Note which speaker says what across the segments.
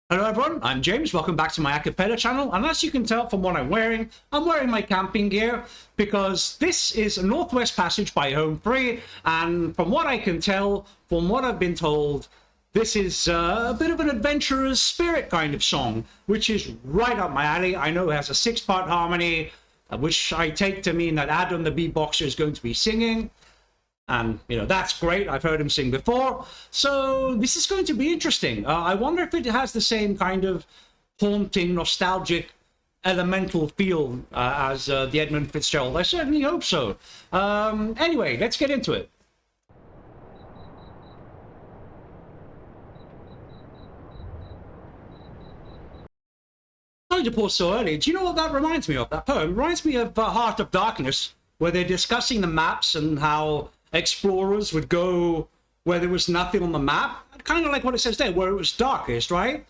Speaker 1: Hello everyone, I'm James. Welcome back to my a cappella channel. And as you can tell from what I'm wearing my camping gear because this is a Northwest Passage by Home Free. And from what I can tell, from what I've been told, this is a bit of an adventurer's spirit kind of song, which is right up my alley. I know it has a 6-part harmony, which I take to mean that Adam the beatboxer is going to be singing. And, you know, that's great. I've heard him sing before. So this is going to be interesting. I wonder if it has the same kind of haunting, nostalgic, elemental feel as the Edmund Fitzgerald. I certainly hope so. Anyway, let's get into it. Sorry to pause so early. Do you know what that reminds me of? That poem reminds me of Heart of Darkness, where they're discussing the maps and how explorers would go where there was nothing on the map, kind of like what it says there, where it was darkest, right?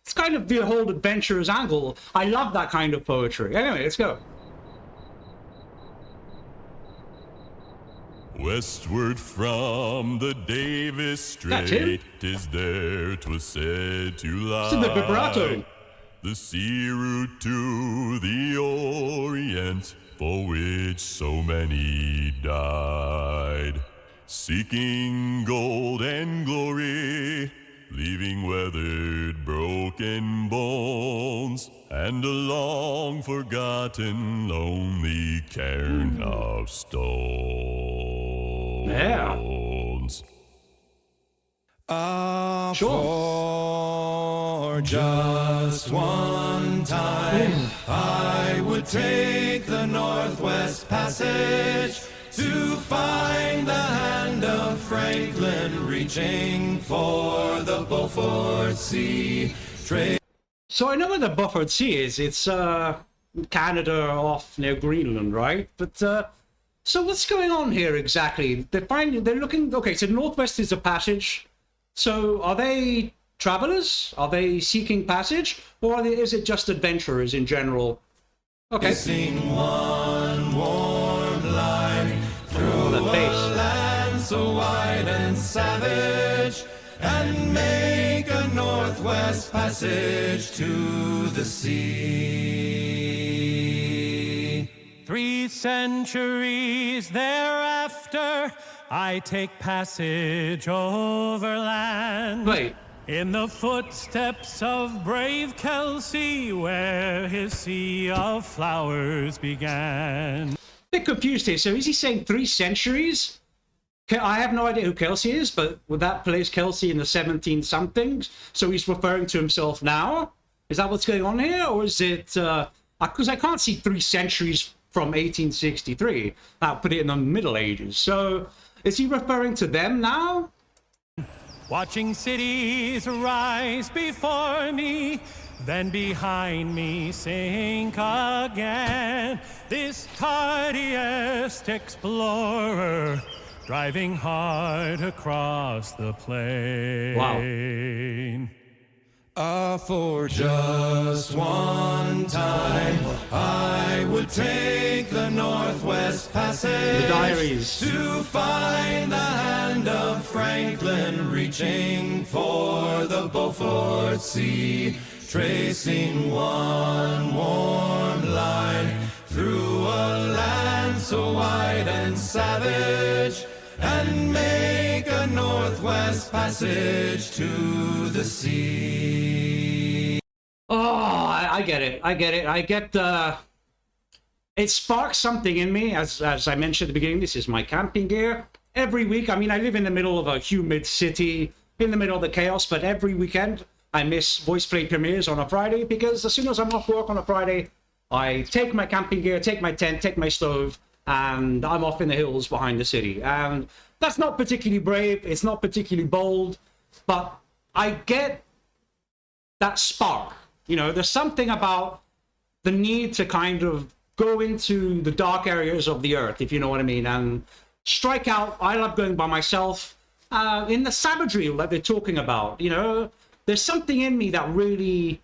Speaker 1: It's kind of the whole adventurer's angle. I love that kind of poetry. Anyway, let's go.
Speaker 2: Westward from the Davis Strait, 'tis there 'twas said to lie.
Speaker 1: It's in the vibrato.
Speaker 2: The sea route to the Orient, for which so many died, seeking gold and glory, leaving weathered, broken bones, and a long-forgotten, lonely cairn of stones.
Speaker 1: Yeah.
Speaker 3: For just one time, I would take the Northwest Passage to find the hand of Franklin reaching for the Beaufort Sea.
Speaker 1: So I know where the Beaufort Sea is. It's Canada off near Greenland, right? But so what's going on here exactly? They're looking. Okay, so Northwest is a passage. So are they travelers? Are they seeking passage, or is it just adventurers in general? Okay.
Speaker 3: Missing one warm line through a land so wide and savage, and make a Northwest Passage to the sea.
Speaker 4: 3 centuries thereafter, I take passage overland.
Speaker 1: Wait.
Speaker 4: In the footsteps of brave Kelsey, where his sea of flowers began.
Speaker 1: Bit confused here. So is he saying 3 centuries? I have no idea who Kelsey is, but would that place Kelsey in the 17 somethings? So he's referring to himself now? Is that what's going on here? Or is it, because I can't see 3 centuries from 1863. I'll put it in the Middle Ages. So is he referring to them now?
Speaker 4: Watching cities rise before me, then behind me sink again. This tardiest explorer, driving hard across the plain.
Speaker 1: Wow.
Speaker 3: For just one time, I would take the Northwest Passage.
Speaker 1: The diaries.
Speaker 3: To find the hand of Franklin reaching for the Beaufort Sea, tracing one warm line through a land so wide and savage, and make a Northwest Passage to the sea.
Speaker 1: Oh, I get it. I get it. I get it sparks something in me. As I mentioned at the beginning, this is my camping gear. Every week, I mean, I live in the middle of a humid city, in the middle of the chaos, but every weekend I miss voice play premieres on a Friday, because as soon as I'm off work on a Friday, I take my camping gear, take my tent, take my stove, and I'm off in the hills behind the city. And that's not particularly brave, it's not particularly bold, but I get that spark. You know, there's something about the need to kind of go into the dark areas of the earth, if you know what I mean, and strike out. I love going by myself in the savagery that they're talking about. You know, there's something in me that really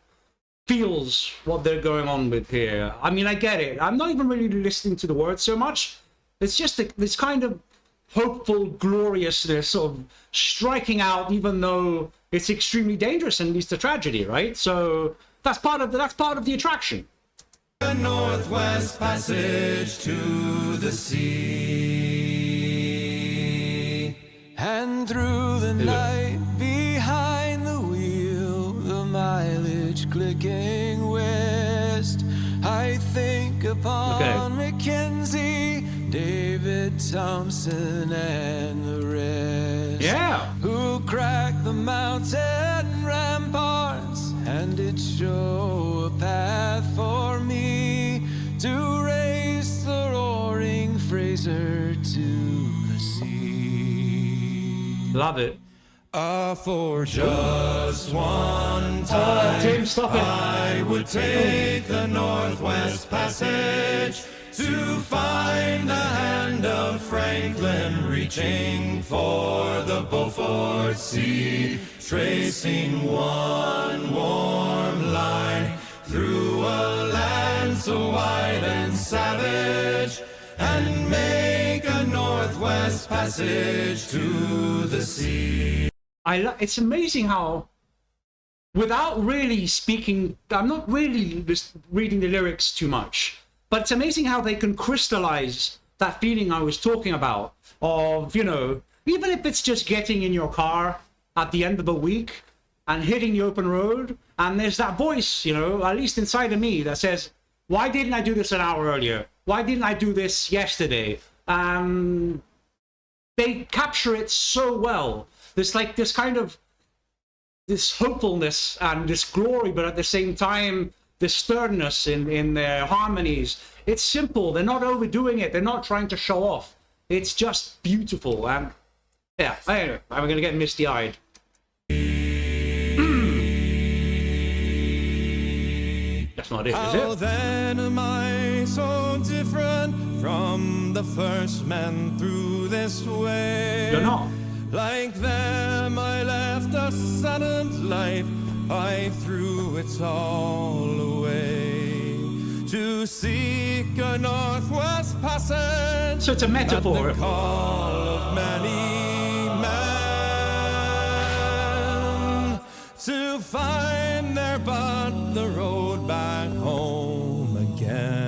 Speaker 1: feels what they're going on with here. I mean, I get it. I'm not even really listening to the words so much. It's just this kind of hopeful gloriousness of striking out, even though it's extremely dangerous and leads to tragedy, right? So that's part of the attraction.
Speaker 3: The Northwest Passage to the sea. And through the night, behind the wheel, the mileage clicking west, I think upon Mackenzie, David Thompson, and the rest.
Speaker 1: Yeah.
Speaker 3: Who cracked the mountain ramparts and did show a path for me to race the roaring Fraser to the sea.
Speaker 1: Love it.
Speaker 3: For just one time,
Speaker 1: Tim, stop it.
Speaker 3: I would take the Northwest Passage to find the hand of Franklin reaching for the Beaufort Sea, tracing one warm line through a land so wide and savage, and make a Northwest Passage to the sea.
Speaker 1: It's amazing how, without really speaking, I'm not really just reading the lyrics too much, but it's amazing how they can crystallize that feeling I was talking about of, you know, even if it's just getting in your car at the end of the week and hitting the open road, and there's that voice, you know, at least inside of me, that says, why didn't I do this an hour earlier? Why didn't I do this yesterday? They capture it so well. There's like this kind of, this hopefulness and this glory, but at the same time, this sternness in their harmonies. It's simple. They're not overdoing it. They're not trying to show off. It's just beautiful. And yeah, I don't know. I'm going to get misty-eyed. That's not it, is
Speaker 3: How
Speaker 1: it?
Speaker 3: then am I so different from the first men through this way?
Speaker 1: You're not.
Speaker 3: Like them, I left a sudden life. I threw it all away to seek a Northwest Passage.
Speaker 1: So it's a metaphor.
Speaker 3: At the call of many men to find there but the road back home again.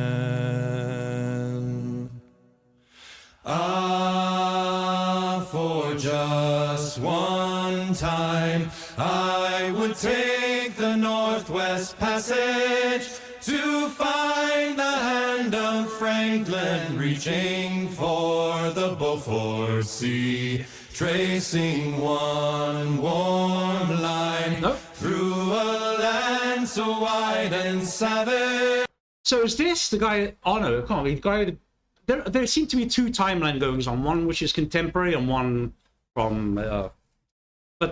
Speaker 3: For just one time, I would take the Northwest Passage to find the hand of Franklin reaching for the Beaufort Sea, tracing one warm line through a land so wide and savage.
Speaker 1: So is this the guy? Oh no, it can't be the guy. There seem to be two timeline goings on. One which is contemporary and one from. But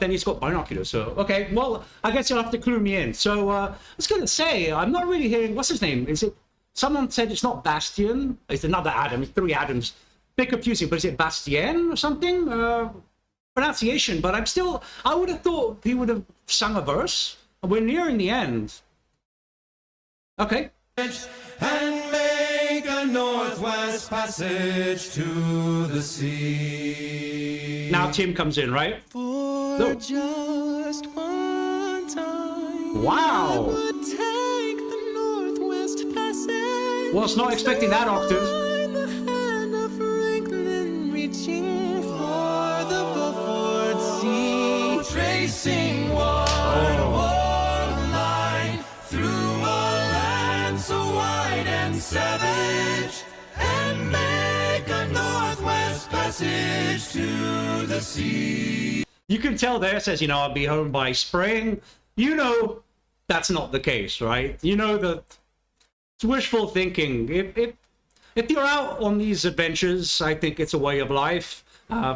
Speaker 1: then he's got binoculars. So okay, well I guess you'll have to clue me in. So I was going to say I'm not really hearing. What's his name? Is it? Someone said it's not Bastien. It's another Adam. It's three Adams. Bit confusing, but is it Bastien or something? Pronunciation. But I'm still. I would have thought he would have sung a verse. We're nearing the end. Okay.
Speaker 3: And make a Northwest Passage to the sea.
Speaker 1: Now Tim comes in, right?
Speaker 3: For just one time,
Speaker 1: Wow.
Speaker 3: I would take the Northwest Passage.
Speaker 1: Was not expecting that octave.
Speaker 3: Find the hand of Franklin reaching for the Beaufort Sea, tracing one warm line through a land so wide and savage, and make a Northwest Passage to the sea.
Speaker 1: You can tell there it says, you know, I'll be home by spring. You know, that's not the case, right? You know that it's wishful thinking. If you're out on these adventures, I think it's a way of life.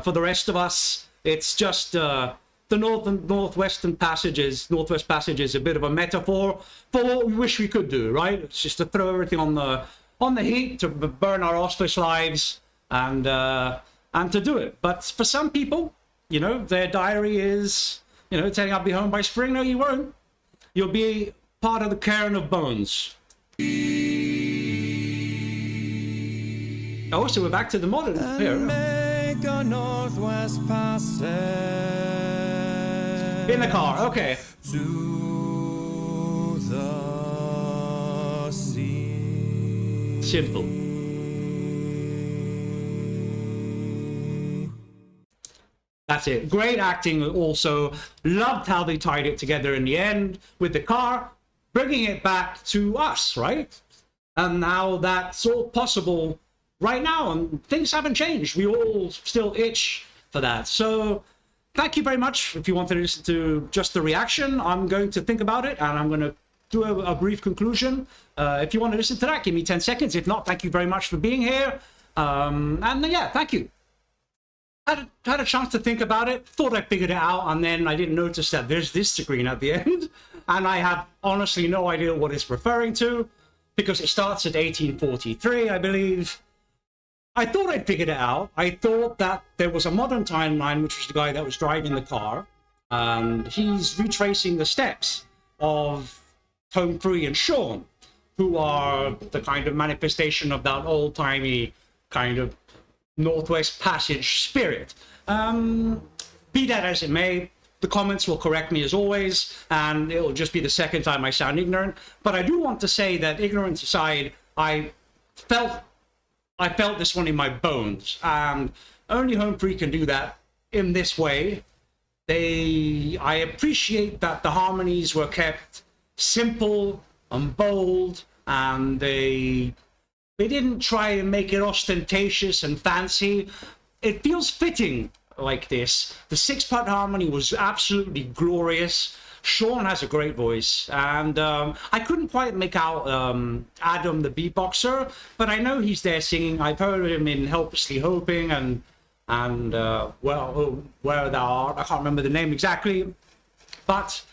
Speaker 1: For the rest of us, it's just the Northwest Passage is a bit of a metaphor for what we wish we could do, right? It's just to throw everything on the heat, to burn our auspicious lives, and to do it. But for some people, you know, their diary is, you know, saying I'll be home by spring. No, you won't. You'll be part of the cairn of bones. Oh, so we're back to the modern here.
Speaker 3: Make like a northwest passage.
Speaker 1: In the car, okay.
Speaker 3: To the sea.
Speaker 1: Simple. That's it. Great acting also. Loved how they tied it together in the end with the car, bringing it back to us, right? And now that's all possible right now, and things haven't changed. We all still itch for that. So thank you very much. If you want to listen to just the reaction, I'm going to think about it, and I'm going to do a brief conclusion. If you want to listen to that, give me 10 seconds. If not, thank you very much for being here. And yeah, thank you. Had a chance to think about it, thought I figured it out, and then I didn't notice that there's this screen at the end, and I have honestly no idea what it's referring to, because it starts at 1843, I believe. I thought I'd figured it out. I thought that there was a modern timeline, which was the guy that was driving the car, and he's retracing the steps of Home Free and Seán, who are the kind of manifestation of that old-timey kind of Northwest Passage spirit. Be that as it may, the comments will correct me as always, and it'll just be the second time I sound ignorant. But I do want to say that, ignorance aside, I felt this one in my bones, and only Home Free can do that in this way. I appreciate that the harmonies were kept simple and bold, and they didn't try and make it ostentatious and fancy. It feels fitting like this. The 6-part harmony was absolutely glorious. Seán has a great voice, and I couldn't quite make out Adam the beatboxer, but I know he's there singing. I've heard him in Helplessly Hoping and well, Where Thou Art. I can't remember the name exactly, but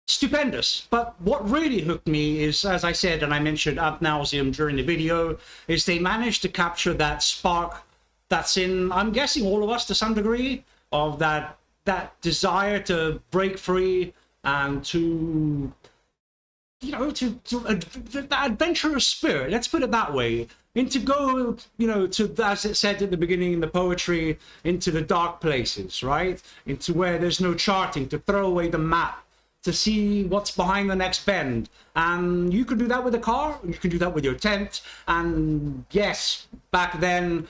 Speaker 1: stupendous. But what really hooked me is, as I said, and I mentioned ad nauseum during the video, is they managed to capture that spark that's in, I'm guessing, all of us to some degree, of that desire to break free and to, you know, to the adventurous spirit, let's put it that way, and to go, you know, to, as it said at the beginning in the poetry, into the dark places, right? Into where there's no charting, to throw away the map, to see what's behind the next bend. And you can do that with a car, you can do that with your tent. And yes, back then,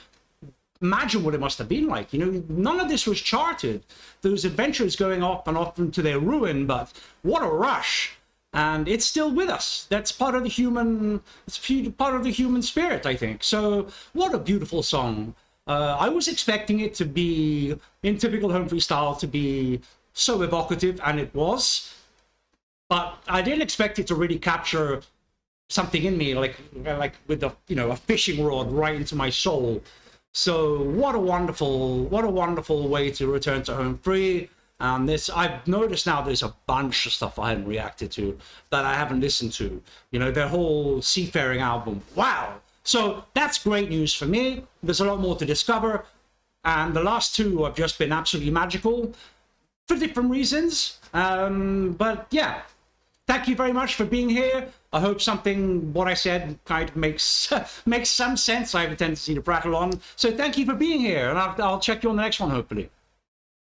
Speaker 1: imagine what it must have been like. You know, none of this was charted. Those adventures going off and off into their ruin, but what a rush. And it's still with us. That's part of the human, it's part of the human spirit, I think. So what a beautiful song. I was expecting it to be, in typical Home Free style, to be so evocative, and it was. But I didn't expect it to really capture something in me, like with a, you know, a fishing rod right into my soul. So what a wonderful way to return to Home Free. And this, I've noticed now there's a bunch of stuff I hadn't reacted to that I haven't listened to. You know, their whole Seafaring album. Wow. So that's great news for me. There's a lot more to discover. And the last two have just been absolutely magical for different reasons. But yeah, thank you very much for being here. I hope what I said kind of makes makes some sense. I have a tendency to prattle on. So thank you for being here, and I'll check you on the next one, hopefully.